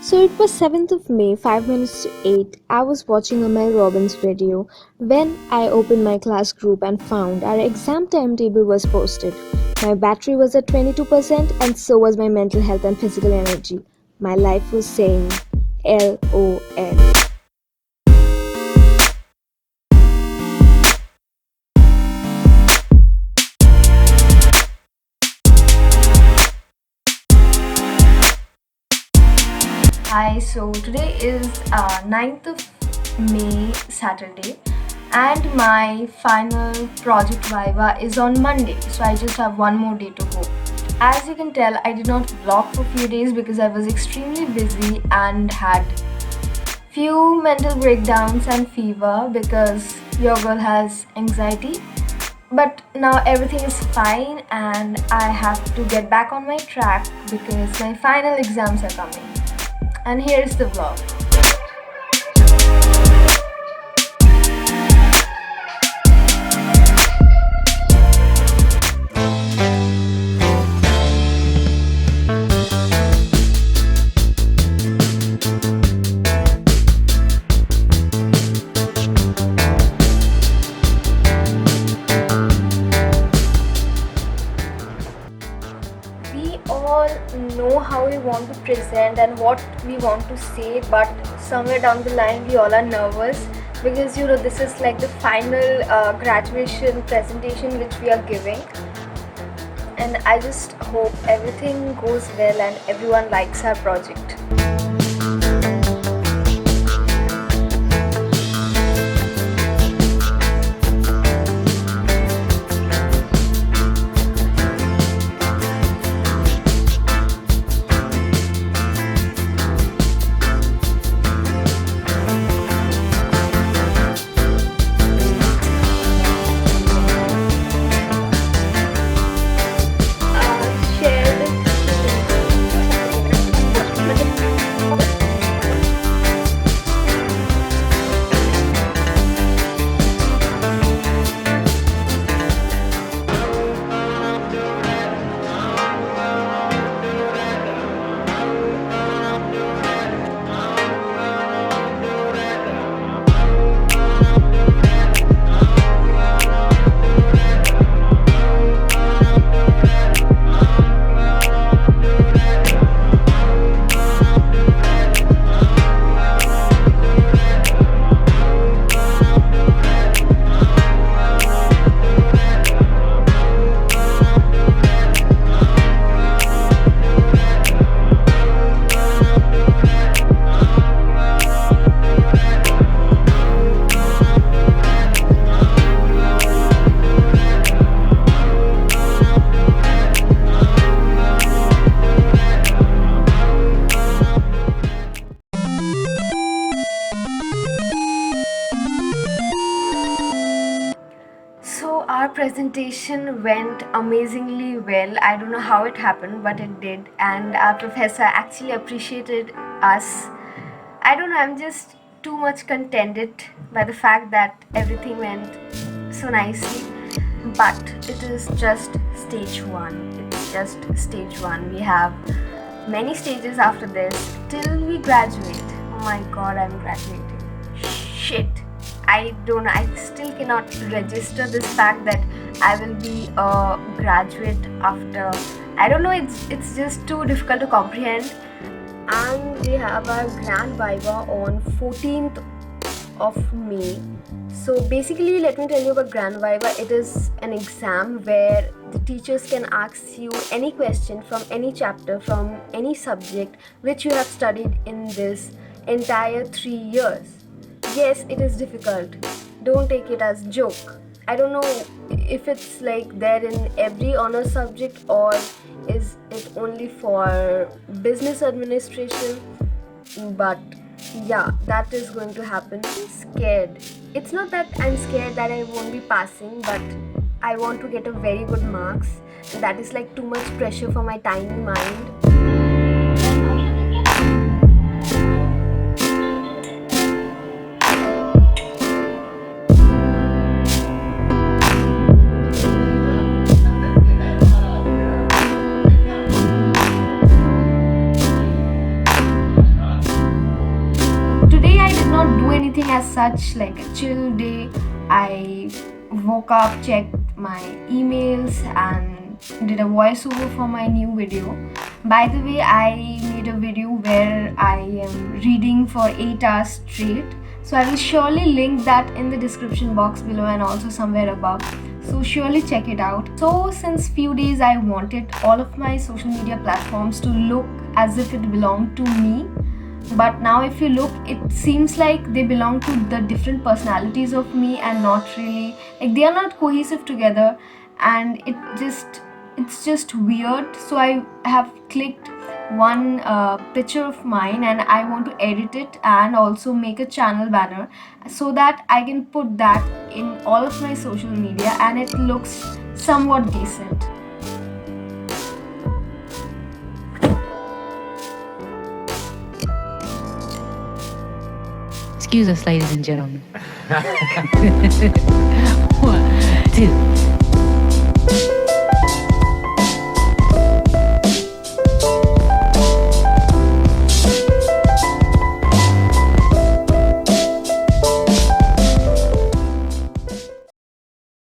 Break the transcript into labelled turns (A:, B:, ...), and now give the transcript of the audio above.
A: So it was 7th of May, 5 minutes to 8. I was watching a Mel Robbins video when I opened my class group and found our exam timetable was posted. My battery was at 22% and so was my mental health and physical energy. My life was saying LOL.
B: Hi, so today is 9th of May, Saturday, and my final project viva is on Monday, so I just have one more day to go. As you can tell, I did not vlog for a few days because I was extremely busy and had few mental breakdowns and fever because your girl has anxiety. But now everything is fine and I have to get back on my track because my final exams are coming. And here's the vlog. We all know how we want to present and what we want to say, but somewhere down the line we all are nervous because this is like the final graduation presentation which we are giving, and I just hope everything goes well and everyone likes our project. Share So our presentation went amazingly well. I don't know how it happened, but it did, and our professor actually appreciated us. I don't know, I'm just too much contented by the fact that everything went so nicely. But it is just stage one. It's just stage one. We have many stages after this till we graduate. Oh my god, I'm graduating. Shit. I don't know, I still cannot register this fact that I will be a graduate after. I don't know, it's just too difficult to comprehend. And we have our grand viva on 14th of May. So basically, let me tell you about grand viva. It is an exam where the teachers can ask you any question from any chapter, from any subject which you have studied in this entire 3 years. Yes, it is difficult. Don't take it as joke. I don't know if it's like there in every honor subject or is it only for business administration. But yeah, that is going to happen. I'm scared. It's not that I'm scared that I won't be passing, but I want to get a very good marks. And that is like too much pressure for my tiny mind. anything as such, like a chill day. I woke up, checked my emails, and did a voiceover for my new video. By the way, I made a video where I am reading for 8 hours straight. So I will surely link that in the description box below and also somewhere above. So surely check it out. So since few days I wanted all of my social media platforms to look as if it belonged to me. But now if you look, it seems like they belong to the different personalities of me and not really, like they are not cohesive together, and it's just weird. So I have clicked one picture of mine and I want to edit it and also make a channel banner so that I can put that in all of my social media and it looks somewhat decent.
C: Excuse us, ladies and gentlemen. 1, 2.